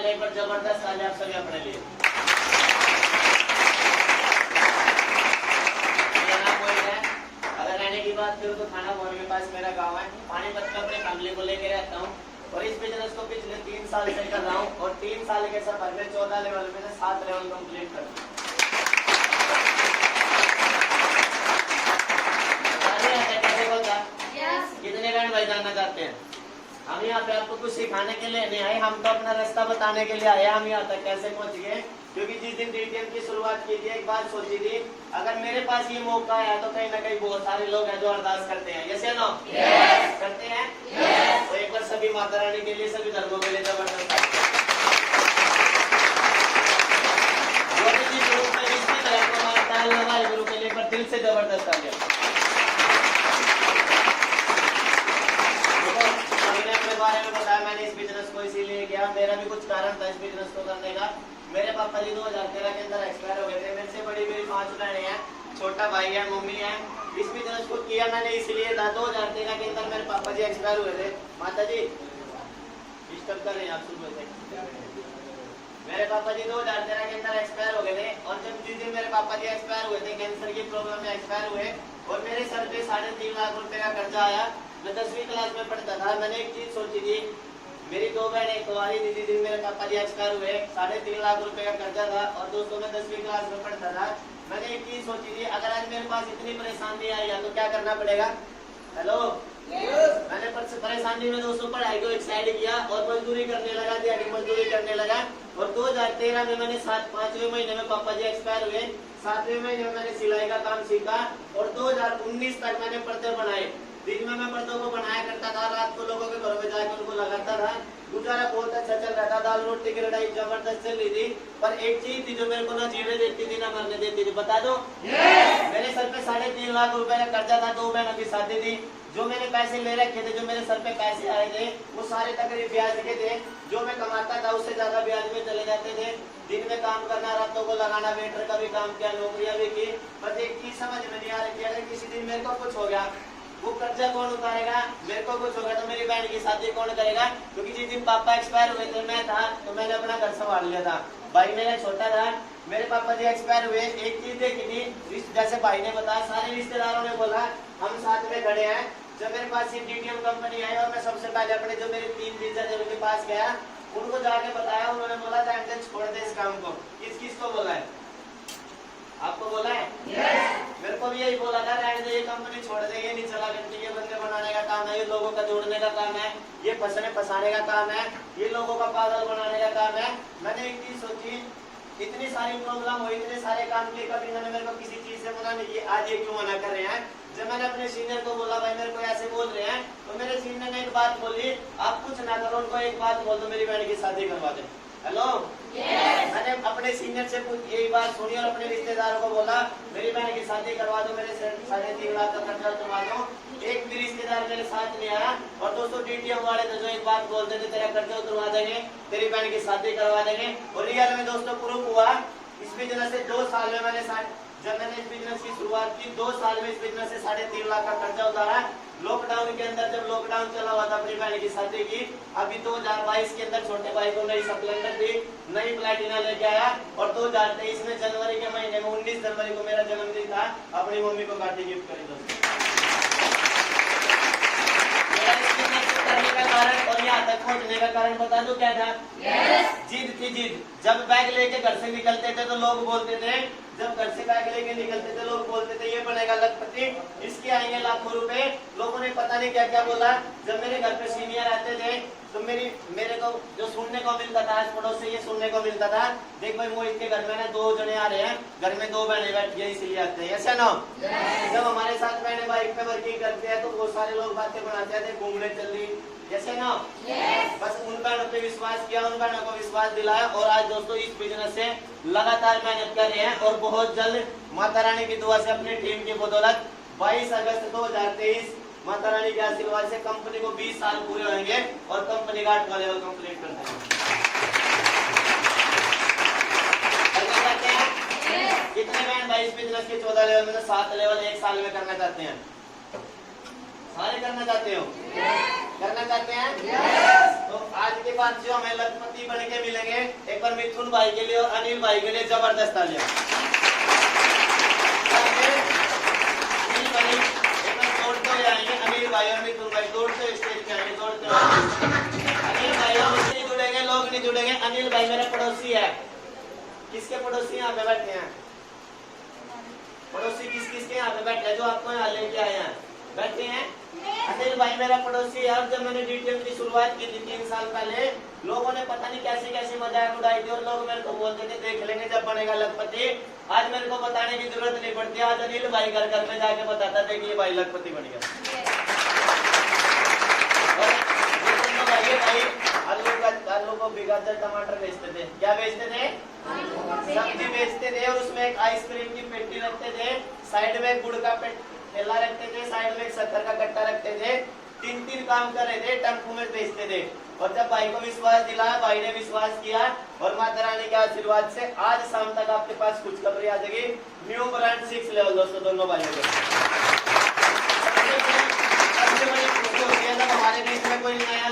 ताली पर जबरदस्त ताली आप सभी अपने लिए। मेरा नाम मोहित है। अगर रहने की बात करूँ तो थाना भवन के पास मेरा गांव है। पानीपत में अपने फैमिली को लेकर रहता हूँ और इस बिजनेस को पिछले 3 साल से कर रहा हूँ और 3 साल के सफर में 14 लेवल में से 7 लेवल कंप्लीट कर दिए। कैसे बोलता? कितने बैंड भाई जानना चाहते हैं? हम यहाँ पे आपको कुछ सिखाने के लिए नहीं आए, हम तो अपना रास्ता बताने के लिए आए। हम यहाँ तक कैसे पहुँच गए, क्योंकि जिस दिन डीटीएम की शुरुआत की थी एक बात सोची थी, अगर मेरे पास ये मौका है तो कहीं ना कहीं बहुत सारे लोग हैं जो अरदास करते हैं। यस या नो? करते हैं। तो एक बार सभी माता रानी के लिए, सभी धर्मों के लिए जबरदस्त गुरु के लिए दिल से जबरदस्त आ गया। बारे में बताया मैंने इस बिजनेस को इसीलिए किया, मेरा भी कुछ कारण था इस बिजनेस को करने का। मेरे पापा जी 2013 के अंदर एक्सपायर हो गए थे। मेरे से बड़ी मेरी 5 बहनें हैं, छोटा भाई है, मम्मी है। इस बिजनेस को किया मैंने इसलिए था, 2013 के अंदर मेरे पापा जी एक्सपायर हुए थे। माता जी डिस्टर्ब कर रहे हैं आप सुबह से। मेरे पापा जी 2013 के अंदर एक्सपायर हो गए थे और जब जिस दिन मेरे पापा जी एक्सपायर हुए थे, कैंसर की प्रॉब्लम में एक्सपायर हुए और मेरे सर पे 3.5 लाख रुपए का कर्जा आया। मैं 10वीं क्लास में पढ़ता था। मैंने एक चीज सोची थी, मेरी 2 बहनें कुंवारी थी जिस दिन मेरे पापा जी एक्सपायर हुए, 3.5 लाख रुपए का कर्जा था और दोस्तों में 10वीं क्लास में पढ़ता था। मैंने एक चीज सोची थी, अगर आज मेरे पास इतनी परेशानी आई है तो क्या करना पड़ेगा? हेलो मैंने परेशानी में दोस्तों पढ़ाई को एक साइड किया और मजदूरी करने लगा, दिहाड़ी मजदूरी करने लगा। और 2013 में मैंने 5वें महीने में पापा जी एक्सपायर हुए। 7वें महीने में मैंने सिलाई का काम सीखा और 2019 तक मैंने पर्दे बनाए। दिन में मैं पर्दों को बनाया करता था, रात को लोगों के घरों में जाकर उनको लगाता था। गुजारा बहुत अच्छा चल रहा था, दाल रोटी की लड़ाई जबरदस्त चल रही थी। पर एक चीज थी जो मेरे को ना जीने देती थी ना मरने देती थी, बता दो। मेरे सर पे 3.5 लाख रुपए का कर्जा था, 2 बहनों की शादी थी। जो मैंने पैसे ले रखे थे, जो मेरे सर पे पैसे आए थे, वो सारे तकरीब ब्याज के थे। जो मैं कमाता था उससे ज्यादा ब्याज में चले जाते थे। दिन में काम करना, रातों को लगाना, वेटर का भी काम किया, नौकरियां भी की। बस एक चीज समझ में नहीं आ रही थी, अगर किसी दिन मेरे को कुछ हो गया वो कर्जा कौन उतारेगा? मेरे को कुछ होगा तो मेरी बहन की शादी कौन करेगा? क्योंकि जिस दिन पापा एक्सपायर हुए थे मैं था तो मैंने अपना घर संभाल लिया था। भाई मेरा छोटा था, मेरे पापा जी एक्सपायर हुए। एक चीज देखी थी, जैसे भाई ने बताया, सारे रिश्तेदारों ने बोला हम साथ में खड़े हैं। जब मेरे पास ये डीटीएम कंपनी आई और मैं सबसे पहले अपने जो मेरे 3 टीचर उनके पास गया, उनको जाके बताया। उन्होंने बोला था छोड़ दे इस काम को। किस को बोला है? आपको बोला है? मेरे को भी यही बोला था, रहने दे, ये कंपनी छोड़ दे, ये नहीं चला करती, ये बंदे बनाने का काम है, ये लोगों का जोड़ने का काम है, ये फंसाने का काम है, ये लोगों का पागल बनाने का काम है। मैंने एक चीज सोची, इतनी सारी प्रॉब्लम हुई, इतने सारे काम किए, कभी इन्होंने मेरे को किसी चीज से मना नहीं किया। आज ये क्यों मना कर रहे हैं? जब मैंने अपने सीनियर को बोला भाई मेरे को ऐसे बोल रहे हैं, तो मेरे सीनियर ने एक बात बोली, आप कुछ ना करो, उनको एक बात बोल दो, मेरी बहन की शादी करवा दे। हेलो मैंने अपने सीनियर से यही बात सुनी और अपने रिश्तेदारों को बोला मेरी बहन की शादी करवा दो, मेरे 3.5 लाख का खर्चा करवा दो। एक भी रिश्तेदार मेरे साथ नहीं आया। और दोस्तों डीटीएम वाले तो जो एक बात बोलते थे, तेरा खर्चा उतरवा देंगे, तेरी बहन की शादी करवा देंगे, और रियल में दोस्तों प्रूफ हुआ। इस बिजनेस से 2 साल में जब मैंने इस बिजनेस की शुरुआत की, 2 साल में इस बिजनेस से 3.5 लाख का खर्चा उतारा। लॉकडाउन के अंदर, जब लॉकडाउन चला हुआ था, अपनी बहन की शादी की। अभी 2022 के अंदर छोटे भाई को नई स्प्लेंडर दी, नई प्लेटिना लेके आया। और 2023 में जनवरी के महीने में 19 जनवरी को मेरा जन्मदिन था, अपनी मम्मी को गाड़ी गिफ्ट करी दोस्तों। करने का कारण और यहाँ तक पहुँचने का कारण बता दो क्या था? जिद थी, जिद। जब बैग लेके घर से निकलते थे तो लोग बोलते थे, जब घर से बैग लेके निकलते थे लोग बोलते थे ये बनेगा लखपति, इसके आएंगे लाखों रुपए। लोगों ने पता नहीं क्या क्या बोला। जब मेरे घर पे सीनियर आते थे तो मेरे को जो सुनने को मिलता था, पड़ोस से ये सुनने को मिलता था, देख भाई मोहित के घर में ना 2 जने आ रहे हैं, घर में 2 बहनें बैठी है इसलिए आते हैं। ऐसा ना जब हमारे साथ बहनें बाइक पे वर्किंग करते हैं तो बहुत सारे लोग बातें बनाते हैं, घूमने चल रही, जैसे ना बस उन बहनों पे विश्वास किया, उन बहनों को विश्वास दिलाया। और आज दोस्तों इस बिजनेस से लगातार मेहनत कर रहे हैं और बहुत जल्द माता रानी की दुआ से अपनी टीम की बदौलत 22 अगस्त 2023 माता रानी के आशीर्वाद से कंपनी को 20 साल पूरे होंगे और कंपनी का 8वां लेवल कंप्लीट कर देंगे। कितने बहन भाई इस बिजनेस के 14 लेवल में से 7 लेवल 1 साल में करना चाहते हैं? सारे करना चाहते हो? करना चाहते हैं? तो आज के बाद जो हमें लखपति बन के मिलेंगे, एक बार मिथुन भाई के लिए और अनिल भाई के लिए जबरदस्त तालियां। अनिल भाई और मिथुन भाई दौड़ते स्टेज पे आएंगे, दौड़ते अनिल भाई और नहीं जुड़ेंगे, लोग नहीं जुड़ेंगे। अनिल भाई मेरे पड़ोसी है। किसके पड़ोसी यहाँ पे बैठे हैं? पड़ोसी किस किसके यहाँ पे बैठे हैं जो आपको यहाँ लेके आए हैं? बैठे हैं। अनिल भाई मेरा पड़ोसी है। जब मैंने डीटीएम की शुरुआत की थी 3 साल पहले, लोगों ने पता नहीं कैसी कैसी मजाक उड़ाई थी और लोग मेरे को बोलते थे देख लेंगे जब बनेगा लखपति। आज मेरे को बताने की जरूरत नहीं पड़ती। आज अनिल भाई घर घर में जाके बताता था कि ये भाई लखपति बन गया। भाई आलू को भिगाकर टमाटर बेचते थे। क्या बेचते थे? सब्जी बेचते थे। और उसमें एक आइसक्रीम की पेटी रखते थे, साइड में गुड़ का ठेला रखते थे, साइड में एक शक्कर का कट्टा रखते थे। 3 काम कर रहे थे, टेम्पो में बेचते थे। और जब भाई को विश्वास दिलाया, भाई ने विश्वास किया और माता रानी के आशीर्वाद से आज शाम तक आपके पास कुछ खबरें आ जाएगी। न्यू ब्रांड 6 लेवल दोस्तों, दोनों भाइयों को। सबसे बड़ी खुशी होती है जब हमारे बीच में कोई नया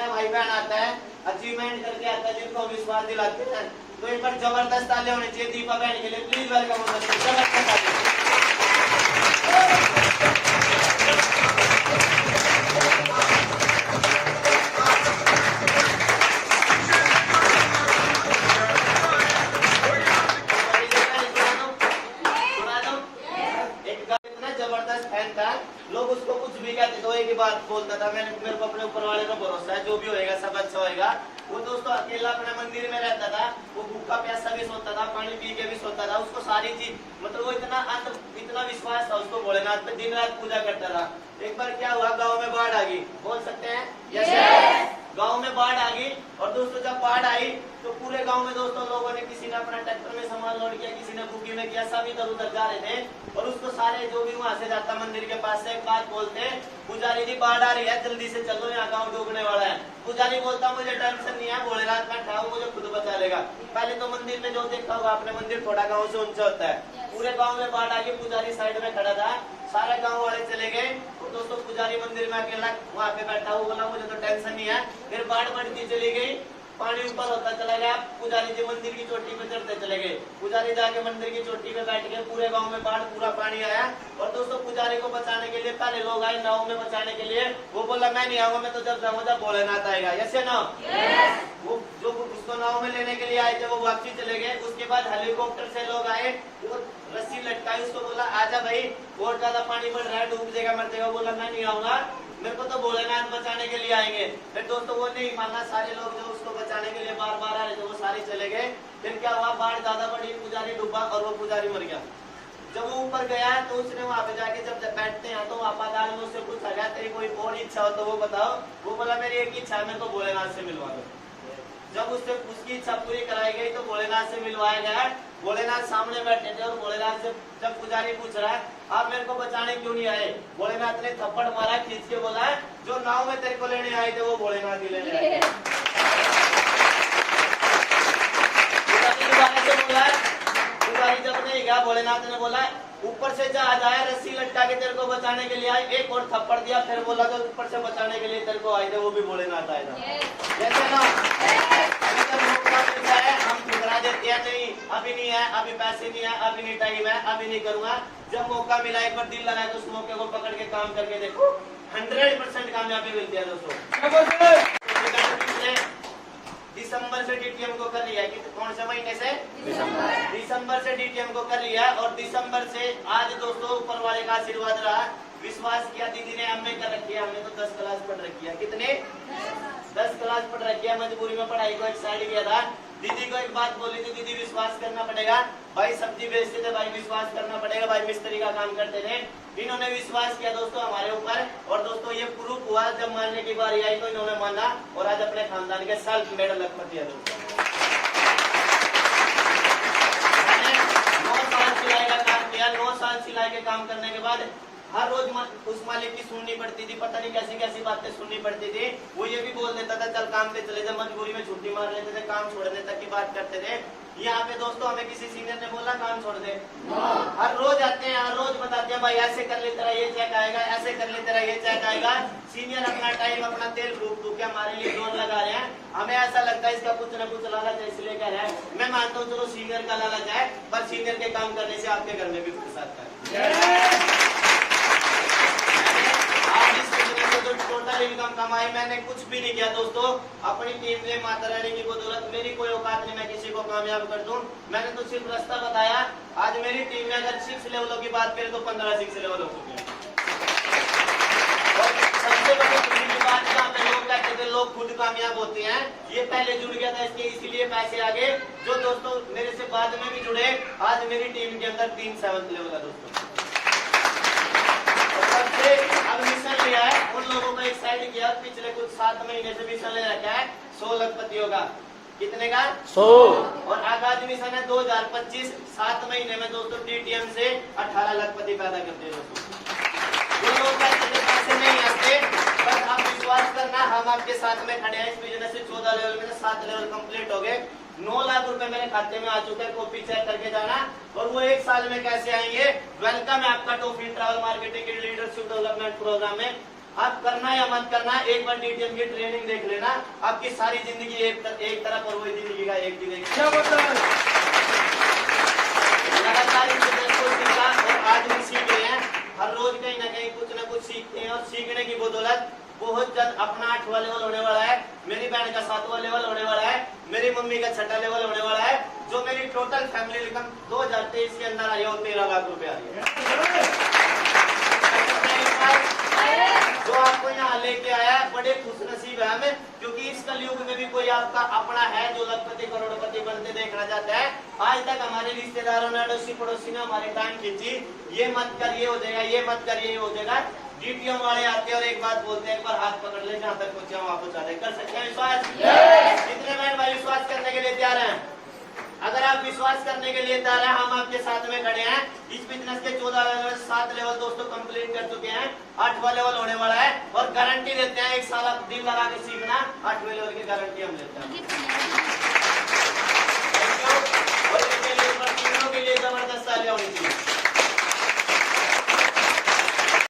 भाई बहन आता है, अचीवमेंट करके आता है, जिनको विश्वास दिलाते हैं। तो एक बार जबरदस्त तालियां होनी चाहिए दीपा बहन के लिए। प्लीज वेलकम हो सकते जबरदस्त। लोग उसको कुछ भी कहते तो एक ही बात बोलता था, मेरे को अपने ऊपर वाले का भरोसा है, जो भी होएगा सब अच्छा होएगा। वो दोस्तों अकेला अपने मंदिर में रहता था, वो भूखा प्यासा भी सोता था, पानी पी के भी सोता था। उसको सारी चीज मतलब वो इतना विश्वास था उसको भोलेनाथ पे, दिन रात पूजा करता था। एक बार क्या हुआ, गाँव में बाढ़ आ गई। बोल सकते हैं यस। गाँव में बाढ़ आ गई और दोस्तों जब बाढ़ आई तो पूरे गांव में दोस्तों लोगों ने, किसी ने अपना ट्रैक्टर में सामान लोड किया, किसी ने बुकी में किया, सब इधर उधर जा रहे थे। और उसको सारे जो भी वहां से जाता मंदिर के पास से एक बात बोलते, पुजारी जी बाढ़ आ रही है, जल्दी से चलो, यहाँ गाँव डूबने वाला है। पुजारी बोलता मुझे टेंशन नहीं है, भोलेनाथ का ठाव मुझे खुद बचा लेगा। पहले तो मंदिर में जो देखा होगा आपने, मंदिर थोड़ा गाँव से ऊंचा होता है। पूरे गाँव में बाढ़ आ गई, पुजारी साइड में खड़ा था, सारे गाँव वाले चले गए। दोस्तों पुजारी मंदिर में अकेला वहाँ पे बैठा हुआ, बोला मुझे तो टेंशन नहीं है। फिर बाढ़ बढ़ती चली गई, पानी ऊपर होता चला गया। पुजारी जी मंदिर की चोटी पे चढ़ते चले गए। पुजारी जाके मंदिर की चोटी पे बैठ गए। पूरे गांव में बाढ़, पूरा पानी आया। और दोस्तों पुजारी को बचाने के लिए पहले लोग आए नाव में बचाने के लिए। वो बोला मैं नहीं आऊंगा, मैं तो जब जाऊंगा जब भोलेनाथ आएगा। यस या नो? वो जो उसको नाव में लेने के लिए आए थे वो वापसी चले गए। उसके बाद हेलीकॉप्टर से लोग आए, वो रस्सी लटकाई, उसको बोला आजा भाई, और ज्यादा पानी बढ़ रहा है, डूब जाएगा, मर जाएगा। बोला मैं नहीं आऊंगा, मेरे को तो भोलेनाथ बचाने के लिए आएंगे। फिर दोस्तों वो नहीं माना, सारे लोग जो उसको बचाने के लिए बार बार आ रहे थे वो सारे चले गए। फिर क्या हुआ, बाढ़ ज्यादा बढ़ी, पुजारी डूबा और वो पुजारी मर गया। जब वो ऊपर गया तो उसने वहां पे जाके जब बैठते हैं तो वहां पाताल में उससे पूछा गया तेरी कोई और इच्छा हो तो वो बताओ। वो बोला मेरी एक इच्छा है, मेरे को भोलेनाथ से मिलवा दो। जब उससे उसकी इच्छा पूरी कराई गई तो भोलेनाथ से मिलवाया गया। भोलेनाथ सामने बैठे थे और भोलेनाथ से जब पुजारी पूछ रहा है आप मेरे को बचाने क्यों नहीं आए, भोलेनाथ ने थप्पड़ मारा, खींच के बोला जो नाव में तेरे को लेने आए थे वो भोलेनाथ ही लेने आए। पुजारी जब नहीं गया, भोलेनाथ ने बोला ऊपर से जहाज आया, रस्सी लटका के तेरे को बचाने के लिए आए, एक और थप्पड़ दिया। फिर बोला जो ऊपर से बचाने के लिए तेरे को आए थे वो भी भोलेनाथ आए था। जैसे ना हम ठुकरा देते हैं, नहीं अभी नहीं है, अभी पैसे नहीं है, अभी नहीं टाइम है, अभी नहीं करूंगा। जब मौका मिला एक बार दिल लगाए तो उस मौके को पकड़ के काम करके देखो, 100% कामयाबी मिलती है दोस्तों। दिसंबर से डीटीएम को कर लिया, कि कौन से महीने से? दिसंबर से डीटीएम को कर लिया। और दिसंबर से आज दोस्तों ऊपर वाले का आशीर्वाद रहा, विश्वास किया। दीदी ने एमए कर रखी है, हमने तो 10 क्लास पढ़ रखी है। कितने? 10 क्लास पढ़ रखी है। मजबूरी में पढ़ाई को एक साइड किया था। दीदी को एक बात बोली थी, दीदी विश्वास करना पड़ेगा। भाई सब्जी बेचते थे, भाई विश्वास करना पड़ेगा। भाई मिस्त्री का काम करते थे। इन्होंने विश्वास किया दोस्तों हमारे ऊपर। और दोस्तों ये प्रूफ हुआ, जब मानने की बारी आई तो इन्होंने माना और आज अपने खानदान के सेल्फ मेड लखपति है दोस्तों। 9 साल सिलाई का काम किया। 9 साल सिलाई के काम करने के बाद हर रोज उस मालिक की सुननी पड़ती थी, पता नहीं कैसी कैसी बातें सुननी पड़ती थी। वो ये भी बोल देता था चल काम पे चले जा, मजबूरी में छुट्टी मार लेते थे, काम छोड़ने तक की बात करते थे। यहाँ पे दोस्तों हमें किसी सीनियर ने बोला काम छोड़ दे, हर रोज आते हैं, हर रोज बताते हैं भाई ऐसे कर ले तेरा ये चेक आएगा, ऐसे कर ले तेरा ये चेक आएगा। सीनियर अपना टाइम अपना तेल फूक फूक के हमारे लिए जोर लगा रहे हैं। हमें ऐसा लगता है इसका कुछ न कुछ लालच है इसलिए कह रहा है। मैं मानता हूँ चलो सीनियर का लालच है, पर सीनियर के काम करने से आपके घर में भी खुश आता है। जो टोटल इनकम कमाई मैंने कुछ भी नहीं किया दोस्तों, अपनी टीम में माता रानी की बदौलत, मेरी कोई औकात नहीं मैं किसी को कामयाब कर दूं, मैंने तो सिर्फ रास्ता बताया। आज मेरी टीम में अगर 6 लेवलों की बात करें तो 15 6 लेवल हो चुके हैं। और सबसे बड़ी खुशी की बात यहाँ पे लोग कहते थे लोग खुद कामयाब होते हैं, ये पहले जुड़ गया था इसके इसीलिए पैसे आ गए। जो दोस्तों मेरे से बाद में भी जुड़े, आज मेरी टीम के अंदर 3 7 लेवल है दोस्तों। सबसे अब मिशन लिया है उन लोगों को एक्साइट किया, पिछले कुछ 7 महीने से मिशन ले रखा है 100 लखपतियों का। कितने का? 100। और आगामी मिशन है 2025, 7 महीने में दोस्तों DTM से 18 लखपति पैदा करते हैं दोस्तों। जो लोग कहते थे पैसे नहीं आते, बस आप विश्वास करना हम आपके साथ में खड़े हैं। इस बिजनेस से 14 लेवल में 7 लेवल कंप्लीट हो गए, 9 लाख रुपए मेरे खाते में आ चुके हैं। कॉपी चेक करके जाना, और वो 1 साल में कैसे आएंगे। वेलकम है आपका टॉफी ट्रैवल मार्केटिंग के लीडरशिप डेवलपमेंट प्रोग्राम में। आप करना या मत करना, एक बार DTM की ट्रेनिंग देख लेना, आपकी सारी जिंदगी एक तरफ और वही जिंदगी का एक दिन लगातार इस बिजनेस को सीखा और आज भी सीख रहे हैं। हर रोज कहीं ना कहीं कुछ ना कुछ सीखते हैं, और सीखने की बदौलत बहुत जल्द अपना 8वां लेवल होने वाला है, मेरी बहन का 7वां लेवल होने वाला है, मेरी मम्मी का 6ठा लेवल होने वाला है। जो मेरी टोटल फैमिली इनकम 2023 के अंदर आई है वो 13 लाख रुपए आ रही है। जो आपको यहाँ लेके आया है बड़े खुश नसीब है हमें, क्योंकि इस कलयुग में भी कोई आपका अपना है जो लखपति करोड़पति बनते देखना चाहता है। आज तक हमारे रिश्तेदारों ने, अड़ोसी पड़ोसी ने हमारे टाइम खींची, ये मत कर ये हो जाएगा, ये मत कर ये हो जाएगा। DTM वाले आते हैं और एक बात बोलते हैं, एक बार हाथ पकड़ ले, जहाँ तक पहुंचे वहां पहुंचा दे। कर सकते हैं विश्वास? कितने बहन भाई विश्वास करने के लिए तैयार हैं? अगर आप विश्वास करने के लिए तैयार हैं, हम आपके साथ में खड़े हैं। इस बिजनेस के 14 लेवल 7 लेवल दोस्तों कंप्लीट कर चुके हैं, 8वां लेवल होने वाला है, और गारंटी देते हैं 1 साल आप दिल लगा के सीखना, 8वें लेवल की गारंटी हम लेते हैं। और इनके लिए तीनों के लिए जबरदस्त तालियां होनी चाहिए।